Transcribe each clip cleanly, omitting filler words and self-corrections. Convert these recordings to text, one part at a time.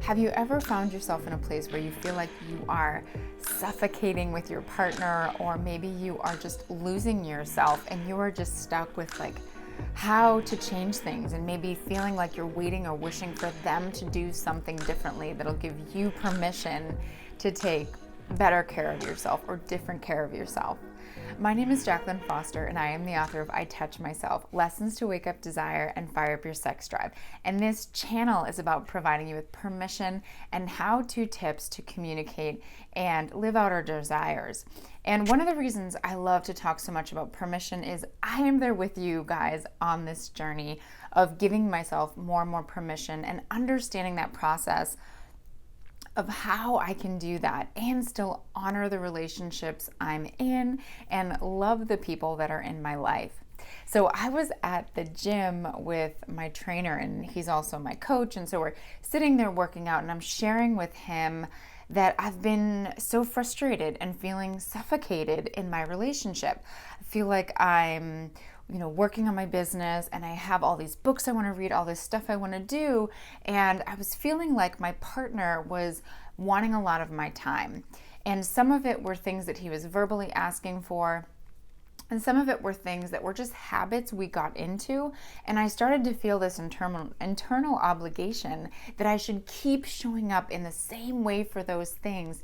Have you ever found yourself in a place where you feel like you are suffocating with your partner, or maybe you are just losing yourself and you are just stuck with how to change things, and maybe feeling like you're waiting or wishing for them to do something differently that'll give you permission to take better care of yourself or different care of yourself? My name is Jaclyn Foster, and I am the author of I Touch Myself, Lessons to Wake Up Desire and Fire Up Your Sex Drive. And this channel is about providing you with permission and how-to tips to communicate and live out our desires. And one of the reasons I love to talk so much about permission is I am there with you guys on this journey of giving myself more and more permission and understanding that process of how I can do that and still honor the relationships I'm in and love the people that are in my life. So I was at the gym with my trainer, and he's also my coach, and so we're sitting there working out, and I'm sharing with him that I've been so frustrated and feeling suffocated in my relationship. I feel like I'm working on my business, and I have all these books I want to read, all this stuff I want to do, and I was feeling like my partner was wanting a lot of my time. And some of it were things that he was verbally asking for, and some of it were things that were just habits we got into, and I started to feel this internal obligation that I should keep showing up in the same way for those things,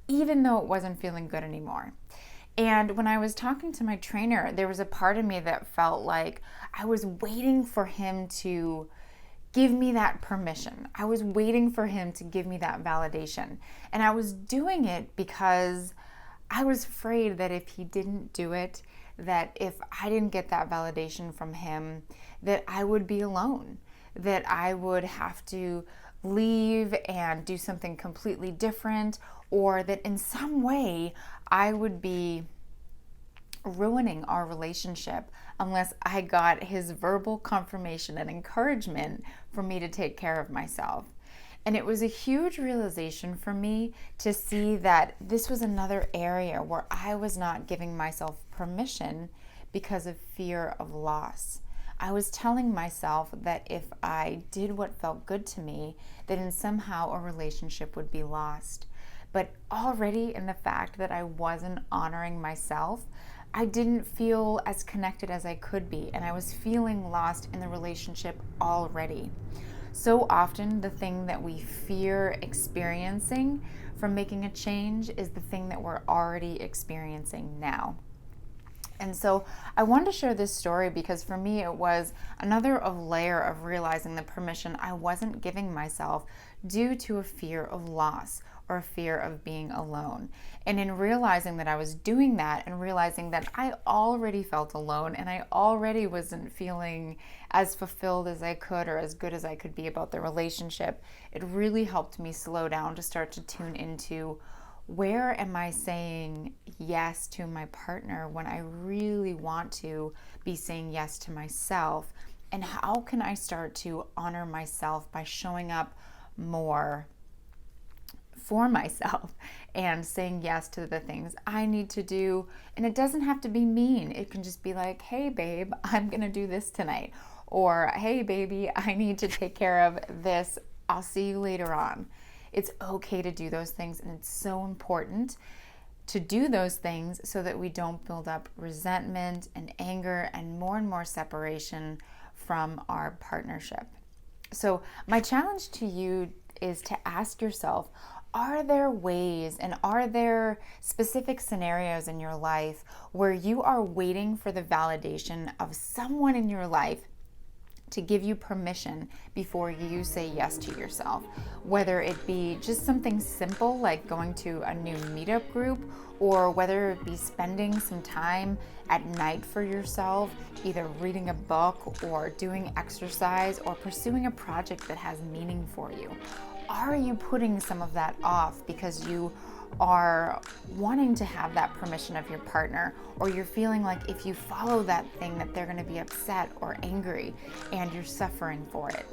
even though it wasn't feeling good anymore. And when I was talking to my trainer, there was a part of me that felt like I was waiting for him to give me that permission. I was waiting for him to give me that validation. And I was doing it because I was afraid that if he didn't do it, that if I didn't get that validation from him, that I would be alone, that I would have to leave and do something completely different, or that in some way I would be ruining our relationship unless I got his verbal confirmation and encouragement for me to take care of myself. And it was a huge realization for me to see that this was another area where I was not giving myself permission because of fear of loss. I was telling myself that if I did what felt good to me, then somehow a relationship would be lost. But already in the fact that I wasn't honoring myself, I didn't feel as connected as I could be, and I was feeling lost in the relationship already. So often the thing that we fear experiencing from making a change is the thing that we're already experiencing now. And so I wanted to share this story because for me it was another layer of realizing the permission I wasn't giving myself due to a fear of loss or a fear of being alone. And in realizing that I was doing that and realizing that I already felt alone and I already wasn't feeling as fulfilled as I could or as good as I could be about the relationship, it really helped me slow down to start to tune into where am I saying yes to my partner when I really want to be saying yes to myself? And how can I start to honor myself by showing up more for myself and saying yes to the things I need to do? And it doesn't have to be mean. It can just be like, hey babe, I'm gonna do this tonight. Or hey baby, I need to take care of this. I'll see you later on. It's okay to do those things, and it's so important to do those things so that we don't build up resentment and anger and more separation from our partnership. So my challenge to you is to ask yourself, are there ways and are there specific scenarios in your life where you are waiting for the validation of someone in your life to give you permission before you say yes to yourself? Whether it be just something simple like going to a new meetup group, or whether it be spending some time at night for yourself, either reading a book or doing exercise or pursuing a project that has meaning for you. Are you putting some of that off because you are wanting to have that permission of your partner, or you're feeling like if you follow that thing that they're going to be upset or angry and you're suffering for it?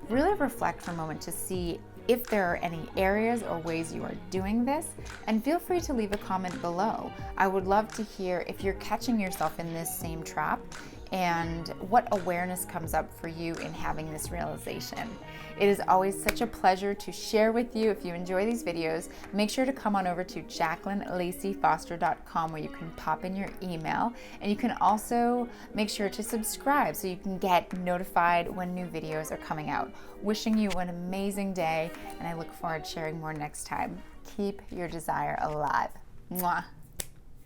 Really reflect for a moment to see if there are any areas or ways you are doing this, and feel free to leave a comment below. I would love to hear if you're catching yourself in this same trap and what awareness comes up for you in having this realization. It is always such a pleasure to share with you. If you enjoy these videos, make sure to come on over to jaclynlaceyfoster.com where you can pop in your email, and you can also make sure to subscribe so you can get notified when new videos are coming out. Wishing you an amazing day, and I look forward to sharing more next time. Keep your desire alive. Mwah.